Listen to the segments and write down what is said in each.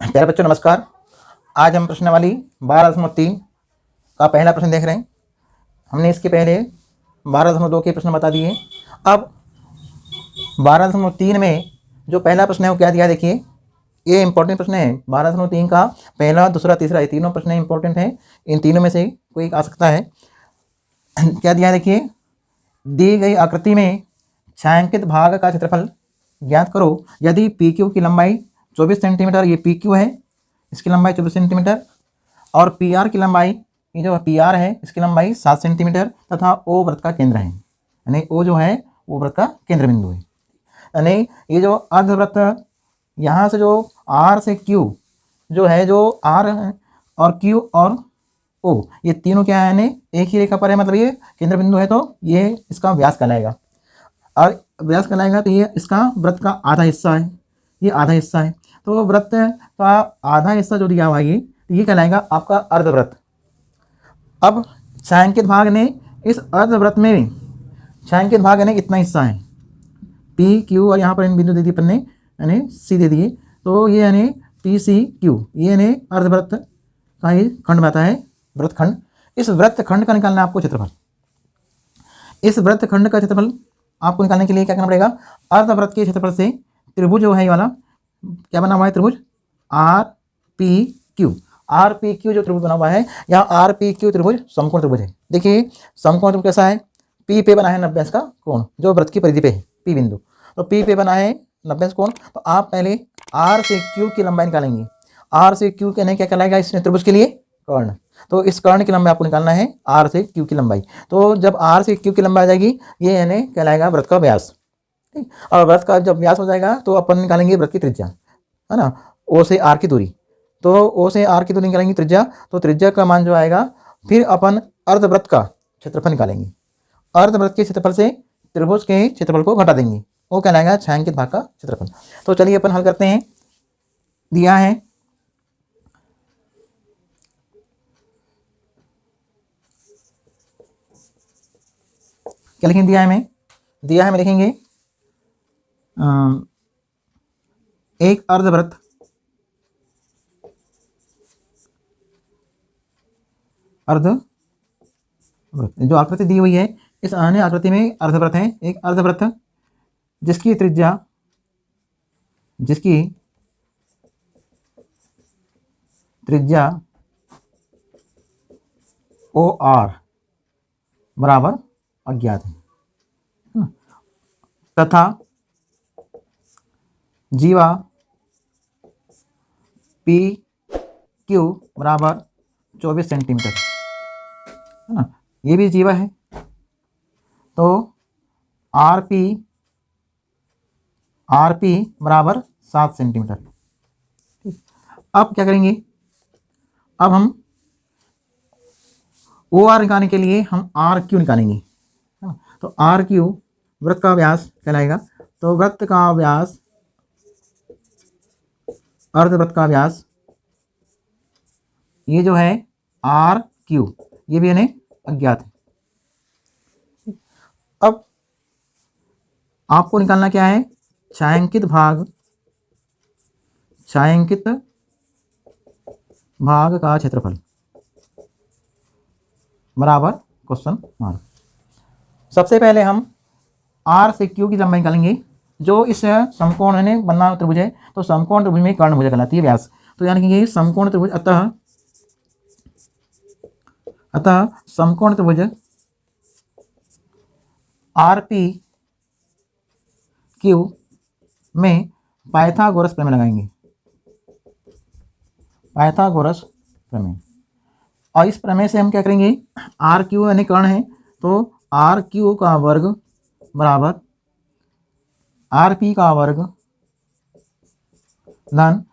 प्यारे बच्चों नमस्कार। आज हम प्रश्नावली 12.3 का पहला प्रश्न देख रहे हैं। हमने इसके पहले 12.2 के प्रश्न बता दिए। अब 12.3 में जो पहला प्रश्न है वो क्या दिया है, देखिए ये इंपॉर्टेंट प्रश्न है। 12.3 का पहला, दूसरा, तीसरा, ये तीनों प्रश्न इंपॉर्टेंट हैं। इन तीनों में से कोई एक आ सकता है। क्या दिया है देखिए, दी गई आकृति में छायांकित भाग का क्षेत्रफल ज्ञात करो यदि पी क्यू की लंबाई 24 सेंटीमीटर, ये पी क्यू है, इसकी लंबाई 24 सेंटीमीटर, और पी आर की लंबाई, ये जो पी आर है इसकी लंबाई 7 सेंटीमीटर, तथा ओ वृत्त का केंद्र है, यानी ओ जो है वो वृत्त का केंद्र बिंदु है। यानी ये जो अर्धवृत्त यहाँ से जो आर से क्यू जो है, जो आर और क्यू और ओ, ये तीनों क्या है, यानी एक ही रेखा पर है, मतलब ये केंद्र बिंदु है, तो ये इसका व्यास कहलाएगा। और व्यास कहलाएगा तो ये इसका वृत्त का आधा हिस्सा है, ये आधा हिस्सा है। तो वृत्त का आधा हिस्सा जो दिया हुआ है ये कहलाएगा आपका अर्धवृत्त। अब छायांकित भाग ने इस अर्धवृत्त में, छायांकित भाग यानी इतना हिस्सा है पी क्यू, और यहाँ पर इन बिंदु दे दिए अपन ने, यानी सी दे दिए, तो ये यानी पी सी क्यू, ये यानी अर्धवृत्त का ही खंड आता है, वृत्त खंड। इस वृत्त खंड का निकालना है आपको क्षेत्रफल। इस वृत्त खंड का क्षेत्रफल आपको निकालने के लिए क्या करना पड़ेगा, अर्धवृत्त के क्षेत्रफल से त्रिभुज जो है ये वाला क्या बना हुआ है, त्रिभुज R P Q. R P Q जो त्रिभुज बना हुआ है, यहाँ आर पी क्यू त्रिभुज समकोण त्रिभुज है। देखिए समकोण त्रिभुज कैसा है, पी पे बना है 90 अंश का कोण, जो वृत्त की परिधि पे है, पी बिंदु, तो पी पे बना है 90 अंश कोण। तो आप पहले आर से क्यू की लंबाई निकालेंगे। आर से क्यू कहने क्या कहलाएगा इस त्रिभुज के लिए, कर्ण। तो इस कर्ण की लंबाई आपको निकालना है, आर से क्यू की लंबाई। तो जब आर से क्यू की लंबाई आ जाएगी, ये यानी कहलाएगा वृत्त का व्यास। ठीक, और वृत्त का जब व्यास हो जाएगा तो अपन निकालेंगे वृत्त की त्रिज्या, है ना, ओ से आर की दूरी। तो ओ से आर की दूरी निकालेंगे त्रिज्या, तो त्रिज्या का मान जो आएगा, फिर अपन अर्धवृत्त का क्षेत्रफल निकालेंगे। अर्धवृत्त के क्षेत्रफल से त्रिभुज के क्षेत्रफल को घटा देंगे, वो कहलाएगा छायांकित भाग का क्षेत्रफल। तो चलिए अपन हल करते हैं। दिया है क्या लिखेंगे, दिया है मैं लिखेंगे एक अर्धवृत्त जो आकृति दी हुई है, इस अन्य आकृति में अर्धवृत्त है, एक अर्धवृत्त जिसकी त्रिज्या ओ आर बराबर अज्ञात है, तथा जीवा पी क्यू बराबर 24 सेंटीमीटर, है ना, ये भी जीवा है। तो आर पी बराबर 7 सेंटीमीटर। ठीक, अब क्या करेंगे, अब हम ओ आर निकालने के लिए हम आर क्यू निकालेंगे, है ना। तो आर क्यू वृत्त का व्यास कहलाएगा। तो वृत्त का व्यास, अर्धवृत्त का व्यास, ये जो है आर क्यू, ये भी यानी अज्ञात है। अब आपको निकालना क्या है, छायांकित भाग का क्षेत्रफल बराबर क्वेश्चन मार्क। सबसे पहले हम आर से क्यू की लंबाई निकालेंगे। जो इस समकोण ने बनना त्रिभुज है, तो समकोण त्रिभुज में कर्ण भुजा कहलाती है व्यास। तो यानी कि ये समकोण त्रिभुज, अतः समकोण त्रिभुज आर पी क्यू में पाइथागोरस प्रमेय लगाएंगे, पाइथागोरस प्रमेय। और इस प्रमेय से हम क्या करेंगे, आर क्यू यानी कर्ण है, तो आर क्यू का वर्ग बराबर आर पी का वर्ग धन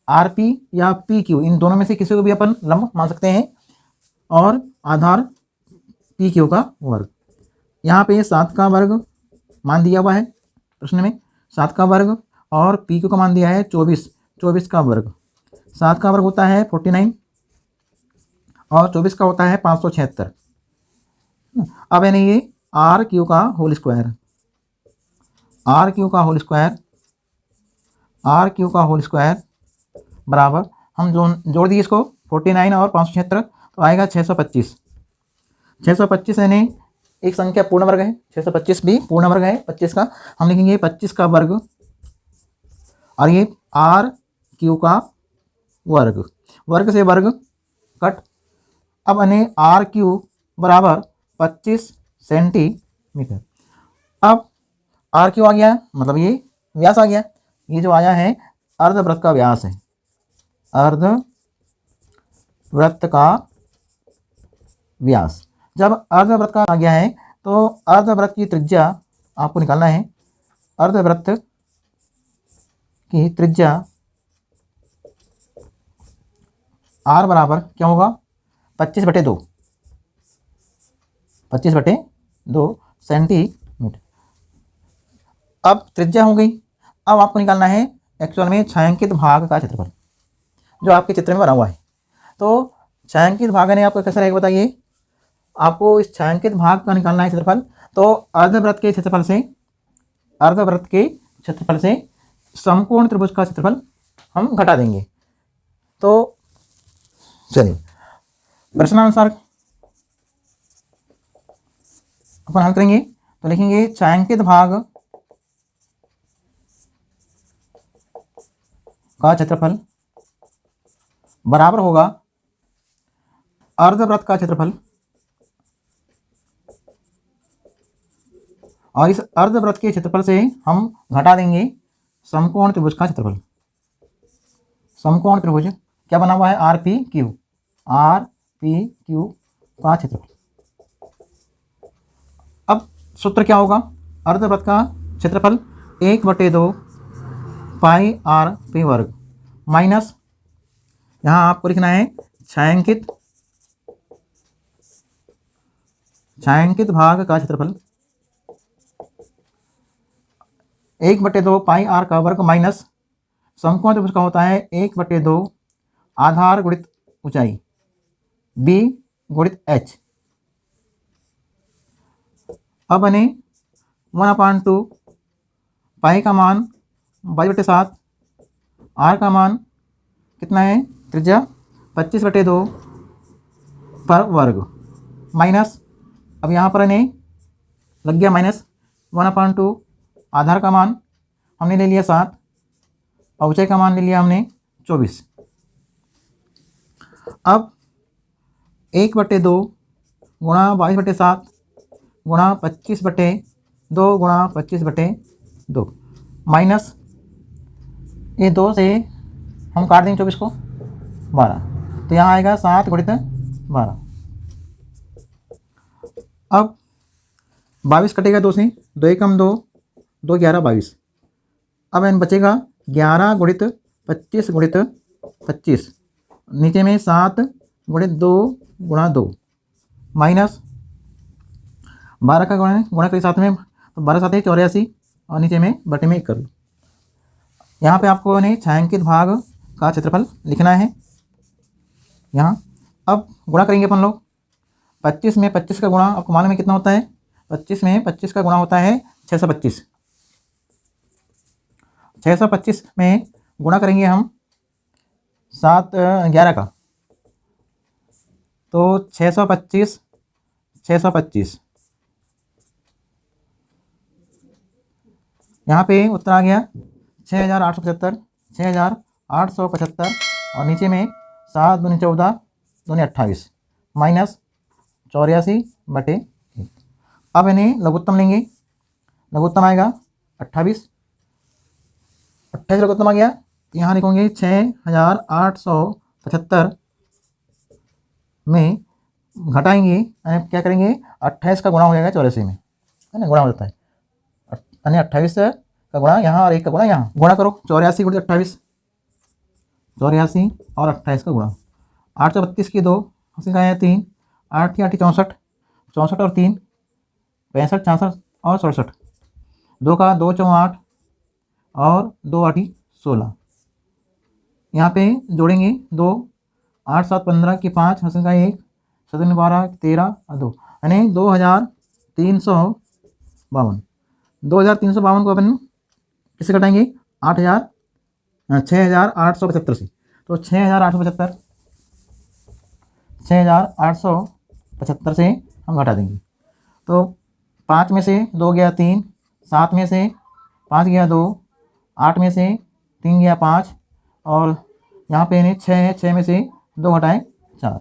आर पी या पी क्यू, इन दोनों में से किसी को भी अपन लंब मान सकते हैं, और आधार पी क्यू का वर्ग। यहाँ पे 7 का वर्ग मान दिया हुआ है प्रश्न में, 7 का वर्ग, और पी क्यू का मान दिया है 24 का वर्ग। 7 का वर्ग होता है 49, और 24 का होता है 576। अब यानी ये आर क्यू का होल स्क्वायर, आर क्यू का होल स्क्वायर बराबर, हम जोड़ दिए इसको 49 और 576 तो आएगा 625। 625 यानी एक संख्या पूर्ण वर्ग है, 625 भी पूर्ण वर्ग है 25 का। हम लिखेंगे 25 का वर्ग और ये आर क्यू का वर्ग, वर्ग से वर्ग कट। अब यानी आर क्यू बराबर 25 सेंटीमीटर। अब आर क्यू आ गया, मतलब ये व्यास आ गया। ये जो आया है अर्धवृत्त का व्यास है, अर्धवृत्त का व्यास। जब अर्धवृत्त का आ गया है तो अर्धवृत्त की त्रिज्या आपको निकालना है। अर्धवृत्त की त्रिज्या आर बराबर क्या होगा 25/2, 25/2 सेंटीमीटर। अब त्रिज्या हो गई। अब आपको निकालना है एक्चुअल में छायांकित भाग का क्षेत्रफल जो आपके चित्र में बना हुआ है। तो छायांकित भाग ने आपको कैसा रहेगा बताइए। आपको इस छायांकित भाग का निकालना है क्षेत्रफल। तो अर्धवृत्त के क्षेत्रफल से, अर्धवृत्त के क्षेत्रफल से समकोण त्रिभुज का क्षेत्रफल हम घटा देंगे। तो चलिए प्रश्नानुसार अपन हल करेंगे। तो लिखेंगे छायांकित भाग का क्षेत्रफल बराबर होगा अर्धवृत्त का क्षेत्रफल, और इस अर्धवृत्त के क्षेत्रफल से हम घटा देंगे समकोण त्रिभुज का क्षेत्रफल। समकोण त्रिभुज क्या बना हुआ है आर पी क्यू का क्षेत्रफल। अब सूत्र क्या होगा, अर्धवृत्त का क्षेत्रफल 1/2 पाई आर पी वर्ग माइनस, यहाँ आपको लिखना है छायांकित भाग का क्षेत्रफल 1/2 पाई आर का वर्ग माइनस समकोण त्रिभुज का होता है 1/2 आधार गुणित ऊंचाई b गुणित h। अब बने 1/2 पाई का मान 22/7, आर का मान कितना है त्रिज्या 25/2 पर वर्ग माइनस, अब यहाँ पर नहीं लग गया माइनस 1/2, आधार का मान हमने ले लिया 7 और ऊंचाई का मान ले लिया हमने 24। अब 1/2 गुणा 22/7 गुणा 25/2 गुणा 25/2 माइनस ये 2 से हम काट देंगे 24 को 12, तो यहाँ आएगा 7 गुणित 12। अब 22 कटेगा 2 से, 2 एकम 2, 2 11 22। अब इन बचेगा 11 गुणित 25 गुणित 25, नीचे में 7 गुणित 2 गुणा 2 माइनस 12 का गुणा करिए साथ में, तो 12 7 84 और नीचे में बटे में 1 कर लो। यहाँ पे आपको ने छायांकित भाग का क्षेत्रफल लिखना है यहाँ। अब गुणा करेंगे अपन लोग 25 में 25 का गुणा आपको मालूम है कितना होता है, 25 में 25 का गुणा होता है 625। 625 में गुणा करेंगे हम 7 11 का, तो 625 यहाँ पे उत्तर आ गया 6875, 6875 और नीचे में 7 दूनी 14 दूनी 28 माइनस 84/1। अब इन्हें लघुत्तम लेंगे, लघुत्तम आएगा 28 लघुत्तम आ गया, यहाँ लिखेंगे 6875 में घटाएंगे क्या करेंगे 28 का गुणा हो जाएगा 84 में, है ना, गुणा हो जाता है यानी 28 का गुणा यहाँ और 1 का गुणा यहाँ, गुणा करो 84 गुणित 28, 84 और 28 का गुणा 832 की 2 का है 3, 8 8 64, 64 और 3 65 66 और 67, 2 का 2 4 8 और 2 8 16। यहाँ पे जोड़ेंगे 2 8 7 15 की 5 का 1 7 12 13 और 2 यानी 2352। 2352 को अपन किससे घटाएंगे 6875 से, तो 6,875 से हम घटा देंगे। तो 5 में से 2 गया 3, 7 में से 5 गया 2, 8 में से 3 गया 5, और यहाँ पे नहीं 6 है, 6 में से 2 घटाएं 4,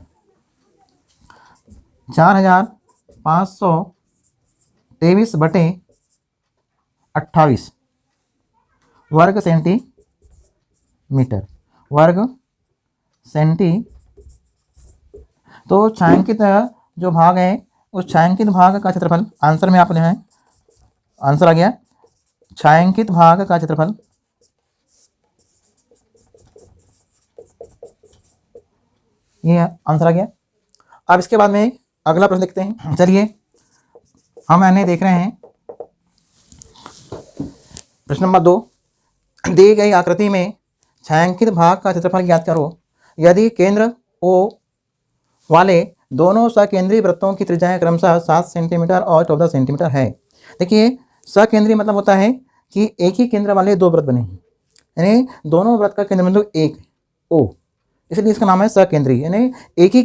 4,523/28 वर्ग सेंटीमीटर। तो छायांकित जो भाग है उस छायांकित भाग का क्षेत्रफल आंसर में आपने है, आंसर आ गया छायांकित भाग का क्षेत्रफल ये आंसर आ गया। अब इसके बाद में अगला प्रश्न देखते हैं। चलिए हम यानी देख रहे हैं प्रश्न नंबर 2, दी गई आकृति में छायांकित भाग का क्षेत्रफल ज्ञात करो। यदि केंद्र O वाले दोनों सकेंद्रीय वृत्तों की त्रिज्याएं क्रमशः 7 सेंटीमीटर और 14 सेंटीमीटर है। देखिए सकेंद्रीय मतलब होता है कि एक ही केंद्र वाले दो वृत्त बने हैं, यानी दोनों वृत्त का केंद्र बिंदु एक O, इसलिए इसका नाम है सकेंद्रीय, यानी एक ही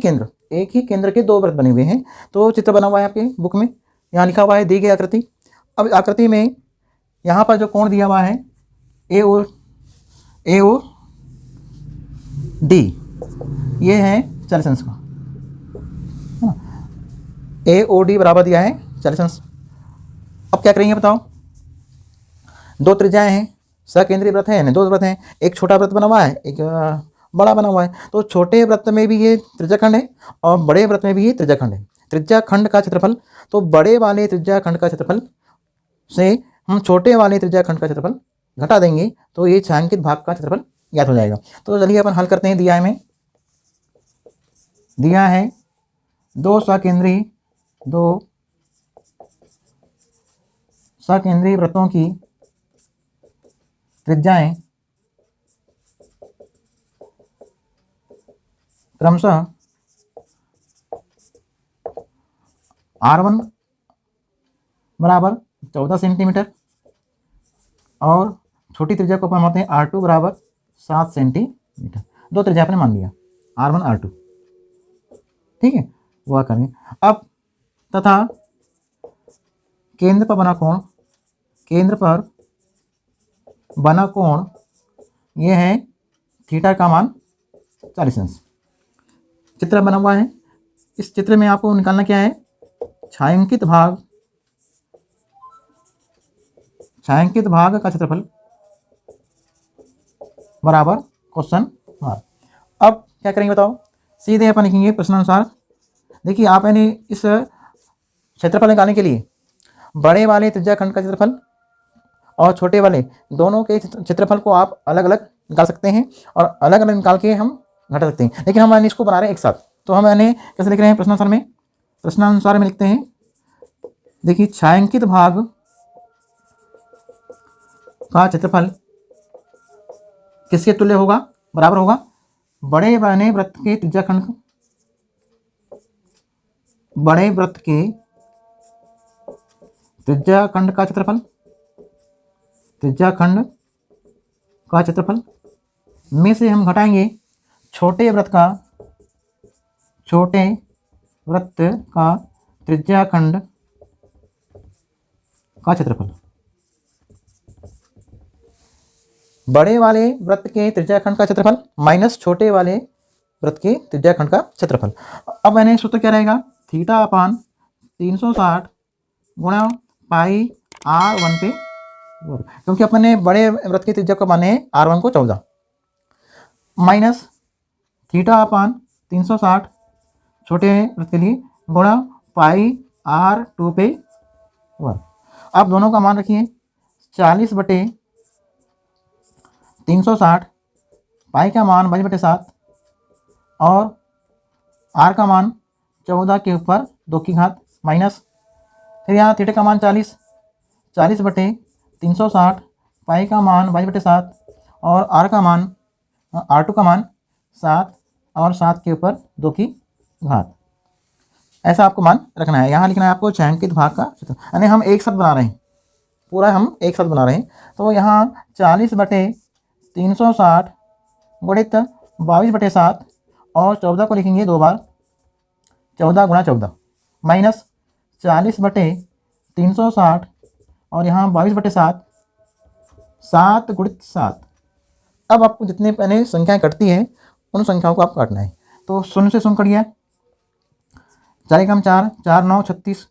केंद्र के दो वृत्त बने हुए हैं। तो चित्र बना हुआ है आपके बुक में, यहाँ लिखा हुआ है दी गई आकृति। अब आकृति में यहाँ पर जो कोण दिया हुआ है AOD, ये है 40 अंश का, AOD बराबर दिया है 40 अंश। अब क्या करेंगे बताओ, दो त्रिज्याएं हैं, सकेंद्रीय वृत्त है, दो वृत्त हैं, एक छोटा वृत्त बना हुआ है, एक बड़ा बना हुआ है। तो छोटे वृत्त में भी ये त्रिज्याखंड है और बड़े वृत्त में भी ये त्रिज्याखंड है। त्रिज्याखंड का क्षेत्रफल, तो बड़े वाले त्रिज्याखंड का क्षेत्रफल से हम छोटे वाले त्रिज्याखंड का क्षेत्रफल घटा देंगे तो ये छायांकित भाग का क्षेत्रफल ज्ञात हो जाएगा। तो चलिए अपन हल करते हैं। दिया है दो सकेंद्रीय वृत्तों की त्रिज्याएं क्रमशः R1 बराबर 14 सेंटीमीटर और छोटी त्रिज्या को अपन मानते हैं R2 बराबर 7 सेंटीमीटर। दो त्रिज्या आपने मान लिया R1 R2, ठीक है, वह करेंगे। अब तथा केंद्र पर बना कोण ये है थीटा का मान 40 अंश। चित्र बना हुआ है, इस चित्र में आपको निकालना क्या है, छायांकित भाग का क्षेत्रफल बराबर क्वेश्चन मार्क। अब क्या करेंगे बताओ, सीधे अपन लिखेंगे प्रश्नानुसार। देखिए आप यानी इस क्षेत्रफल निकालने के लिए बड़े वाले त्रिज्याखंड का क्षेत्रफल और छोटे वाले दोनों के क्षेत्रफल को आप अलग अलग निकाल सकते हैं और अलग अलग निकाल के हम घटा सकते हैं, लेकिन हम यानी इसको बना रहे हैं एक साथ। तो हम यानी कैसे लिख रहे हैं प्रश्नानुसार में लिखते हैं। देखिए छायांकित भाग का क्षेत्रफल किसके तुल्य होगा, बराबर होगा बड़े वृत्त के त्रिज्याखंड का क्षेत्रफल में से हम घटाएंगे छोटे वृत्त का त्रिज्याखंड का क्षेत्रफल। बड़े वाले वृत्त के त्रिज्याखंड का क्षेत्रफल माइनस छोटे वाले वृत्त के त्रिज्याखंड का क्षेत्रफल। अब मैंने सूत्र क्या रहेगा, थीटा अपान 360 गुणा पाई R1 पे वर्ग, क्योंकि अपन ने बड़े वृत्त की त्रिज्या को माने R1 को 14 माइनस थीटा अपान 360 छोटे वृत्त के लिए गुणा पाई R2 पे वर्ग। अब दोनों का मान रखिए 40/360, पाई का मान 22/7 और R का मान 14 के ऊपर 2 की घात माइनस, फिर यहाँ थीटा का मान 40/360, पाई का मान 22/7 और R2 का मान 7 और 7 के ऊपर 2 की घात। ऐसा आपको मान रखना है। यहाँ लिखना है आपको छायांकित भाग का क्षेत्र, यानी हम एक साथ बना रहे हैं, पूरा हम एक साथ बना रहे हैं। तो यहाँ 40/360 गुणित 22/7 और 14 को लिखेंगे 2 बार, 14 गुणा 14 माइनस 40/360 और यहाँ 22/7, 7 गुणित 7। अब आपको जितने पहले संख्याएं कटती हैं उन संख्याओं को आपको काटना है। तो शून्य से शून्य कटिए, 4 एकम 4, 4 9 36,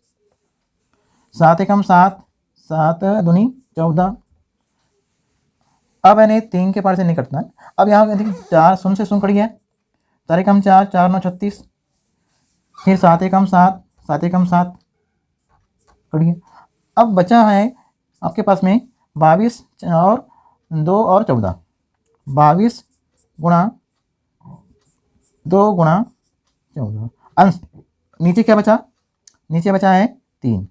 7 एकम 7, 7 दूनी 14। अब यानी 3 के पार से नहीं कटना है। अब यहाँ देखिए 4 शून्य से शून्य कट गया, 4 एकम 4, 4 9 36, फिर 7 एकम 7, 7 एकम 7 कट गया। अब बचा है आपके पास में 22 और 2 और 14, 22 गुणा 2 गुणा 14। अंश नीचे क्या बचा, नीचे बचा है 3,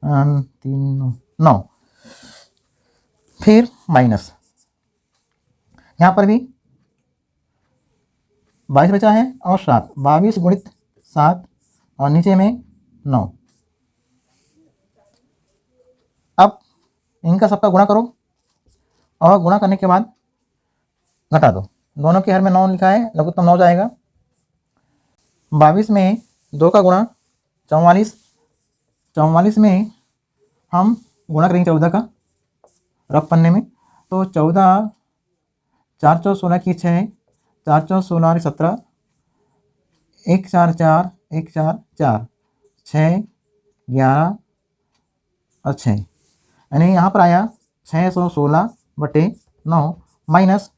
3 9, फिर माइनस यहाँ पर भी 22 बचा है और 7, 22 गुणित 7 और नीचे में 9। अब इनका सबका गुणा करो और गुणा करने के बाद घटा दो। दोनों के हर में 9 लिखा है, लघुत्तम 9 जाएगा। 22 में 2 का गुणा 44, 44 में हम गुणा करेंगे 14 का रफ पन्ने में, तो 14 4 चौ 16 की 6, 4 चौ 16 और 17, 1 4 4, 1 4 4, 6 11 और 6, यानी यहाँ पर आया 616/9 माइनस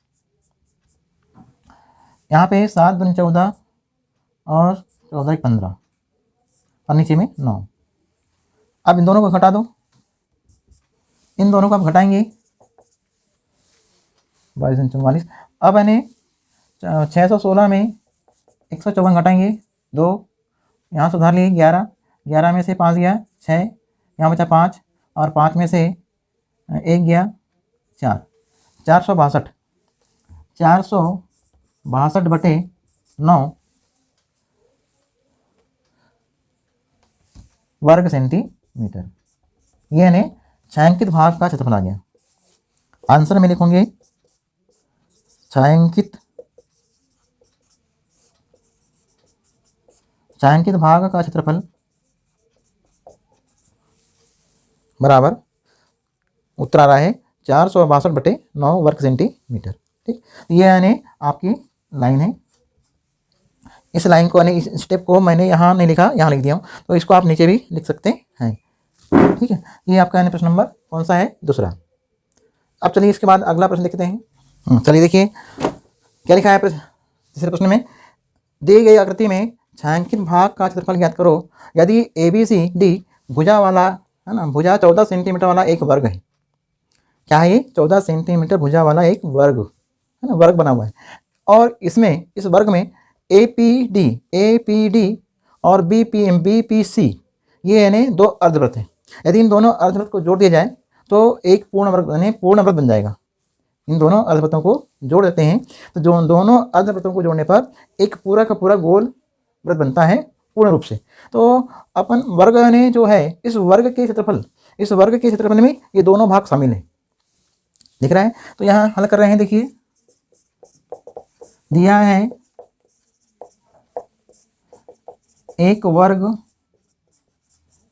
यहाँ पे 7 दूनी 14 और 14 एक 15 और नीचे में 9। अब इन दोनों को घटा दो, इन दोनों को आप घटाएंगे 22 44। अब यानी 616 में 154 घटाएंगे 2, यहाँ सुधार लिए 11, 11 में से 5 गया 6, यहाँ बचा 5 और 5 में से 1 गया 4, 462, 462/9 वर्ग सेंटीमीटर। ये ने छायांकित भाग का क्षेत्रफल आ गया। आंसर में लिखोगे छायांकित भाग का क्षेत्रफल बराबर उत्तर आ रहा है 462/9 वर्ग सेंटीमीटर। ठीक, ये यानी आपकी लाइन है। इस लाइन को यानी इस स्टेप को मैंने यहाँ नहीं लिखा, यहाँ लिख दिया हूँ, तो इसको आप नीचे भी लिख सकते हैं। ठीक है, ये आपका यानी प्रश्न नंबर कौन सा है, दूसरा। अब चलिए इसके बाद अगला प्रश्न देखते हैं। चलिए देखिए क्या लिखा है तीसरे प्रश्न में, दी गई आकृति में छायांकित भाग का क्षेत्रफल ज्ञात करो यदि ABCD भुजा वाला है ना, भुजा 14 सेंटीमीटर वाला एक वर्ग है। क्या है ये, 14 सेंटीमीटर भुजा वाला एक वर्ग है ना, वर्ग बना हुआ है। और इसमें इस वर्ग में APD और BPC ये यानी 2 अर्धवृत्त हैं। यदि इन दोनों अर्धवृत्त को जोड़ दिया जाए तो एक पूर्ण वर्ग यानी पूर्ण वृत्त बन जाएगा। इन दोनों अर्धवृत्तों को जोड़ देते हैं तो जो दोनों अर्धवृत्तों को जोड़ने पर एक पूरा का पूरा गोल वृत्त बनता है पूर्ण रूप से। तो अपन वर्ग यानी जो है इस वर्ग के क्षेत्रफल में ये दोनों भाग शामिल हैं, दिख रहा है। तो यहाँ हल कर रहे हैं, देखिए दिया है एक वर्ग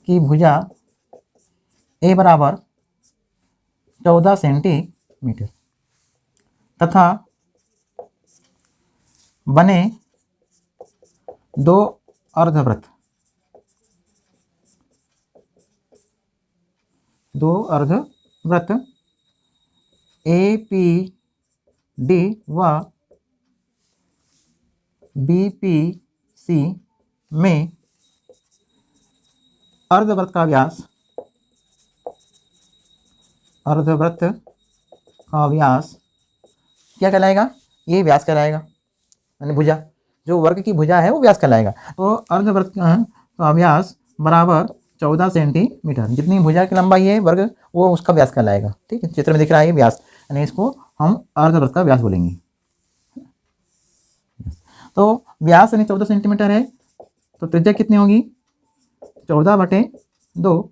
की भुजा A बराबर 14 सेंटीमीटर तथा बने 2 अर्धवृत्त APD व BPC में अर्धवृत्त का व्यास क्या कहलाएगा, ये व्यास कहलाएगा, यानी भुजा जो वर्ग की भुजा है वो व्यास कहलाएगा। तो अर्धवृत्त का व्यास बराबर 14 सेंटीमीटर, जितनी भुजा की लंबाई है वर्ग वो उसका व्यास कहलाएगा। ठीक है, चित्र में दिख रहा है ये व्यास, यानी इसको हम अर्धवृत्त का व्यास बोलेंगे। तो व्यास यानी 14 सेंटीमीटर है, तो त्रिज्या कितनी होगी, 14/2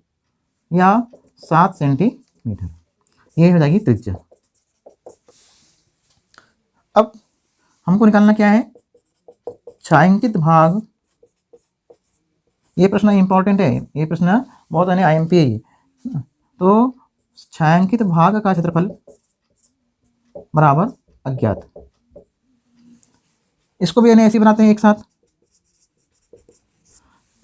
या 7 सेंटीमीटर, ये हो जाएगी त्रिज्या। अब हमको निकालना क्या है, छायांकित भाग। ये प्रश्न इंपॉर्टेंट है, ये प्रश्न बहुत यानी IMP है ये। तो छायांकित भाग का क्षेत्रफल बराबर अज्ञात। इसको भी यानी ऐसे बनाते हैं एक साथ,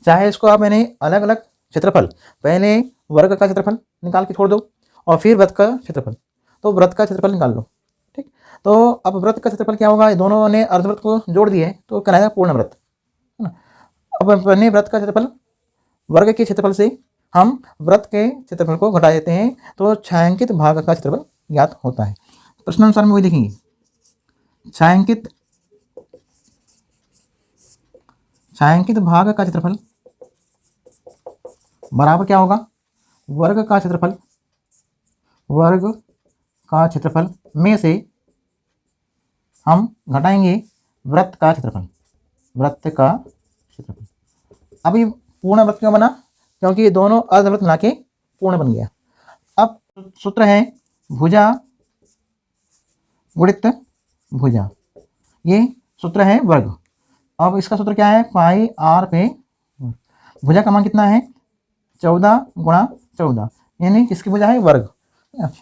चाहे इसको आप यानी अलग अलग क्षेत्रफल, पहले वर्ग का क्षेत्रफल निकाल के छोड़ दो और फिर वृत्त का क्षेत्रफल, तो वृत्त का क्षेत्रफल निकाल लो। ठीक, तो अब वृत्त का क्षेत्रफल क्या होगा, दोनों ने अर्धवृत्त को जोड़ दिए तो कहलाएगा पूर्ण वृत्त, है ना। अब अपने वृत्त का क्षेत्रफल वर्ग के क्षेत्रफल से हम वृत्त के क्षेत्रफल को घटा देते हैं, तो छायांकित भाग का क्षेत्रफल ज्ञात होता है। प्रश्नानुसार में वही देखेंगे, छायांकित भाग का क्षेत्रफल बराबर क्या होगा, वर्ग का क्षेत्रफल में से हम घटाएंगे वृत्त का क्षेत्रफल। अभी पूर्ण वृत्त क्यों बना, क्योंकि ये दोनों अर्धवृत्त मिला के पूर्ण बन गया। अब सूत्र है भुजा गुणित भुजा, ये सूत्र है वर्ग। अब इसका सूत्र क्या है, पाई आर पे भुजा का मान कितना है, 14 गुणा 14, यानी किसकी भुजा है, वर्ग।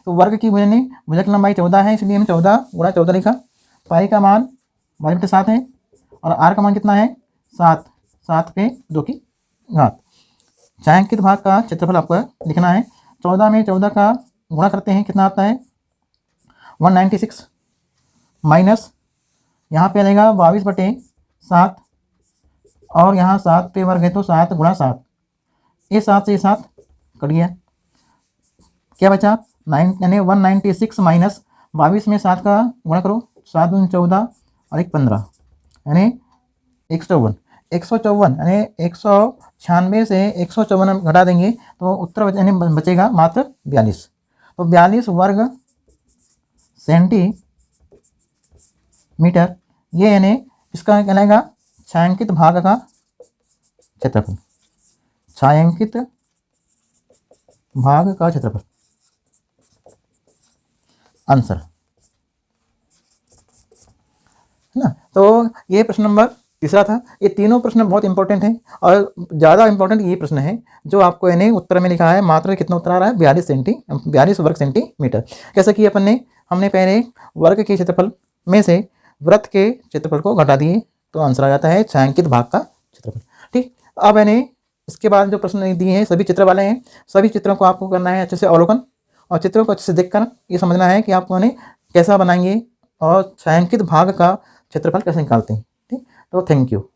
तो वर्ग की भुजा की लंबाई 14 है, इसलिए हमने 14 गुणा 14 लिखा। पाई का मान 7 है और आर का मान कितना है, 7 पे 2 की घात। छायांकित भाग का क्षेत्रफल आपको लिखना है, 14 में 14 का गुणा करते हैं, कितना आता है 196, माइनस यहाँ पे आएगा 22/7 और यहाँ 7 पे वर्ग है तो 7 गुणा 7, ये 7 से 7 कट गया, क्या बचा 9 यानी 196 माइनस 22 में 7 का गुणा करो, 7 दूनी 14 और 1 15 यानी 154 यानी 196 से 154 घटा देंगे तो उत्तर यानी बचेगा मात्र 42। तो 42 वर्ग सेंटीमीटर, ये यानी इसका कहलाएगा छायांकित भाग का क्षेत्रफल, छायांकित भाग का क्षेत्रफल आंसर, है ना। तो ये प्रश्न नंबर तीसरा था। ये तीनों प्रश्न बहुत इंपॉर्टेंट हैं और ज़्यादा इंपॉर्टेंट ये प्रश्न है जो आपको यानी उत्तर में लिखा है, मात्र कितना उत्तर आ रहा है 42 वर्ग सेंटीमीटर। कैसा कि हमने पहले वर्ग के क्षेत्रफल में से वृत्त के क्षेत्रफल को घटा दिए तो आंसर आ जाता है छायांकित भाग का क्षेत्रफल। ठीक, अब यानी इसके बाद जो प्रश्न दिए हैं सभी चित्र वाले हैं, सभी चित्रों को आपको करना है अच्छे से अवलोकन और चित्रों को अच्छे से देखकर ये समझना है कि आप यानी कैसा बनाएंगे और छायांकित भाग का क्षेत्रफल कैसे निकालते हैं। ठीक, तो थैंक यू।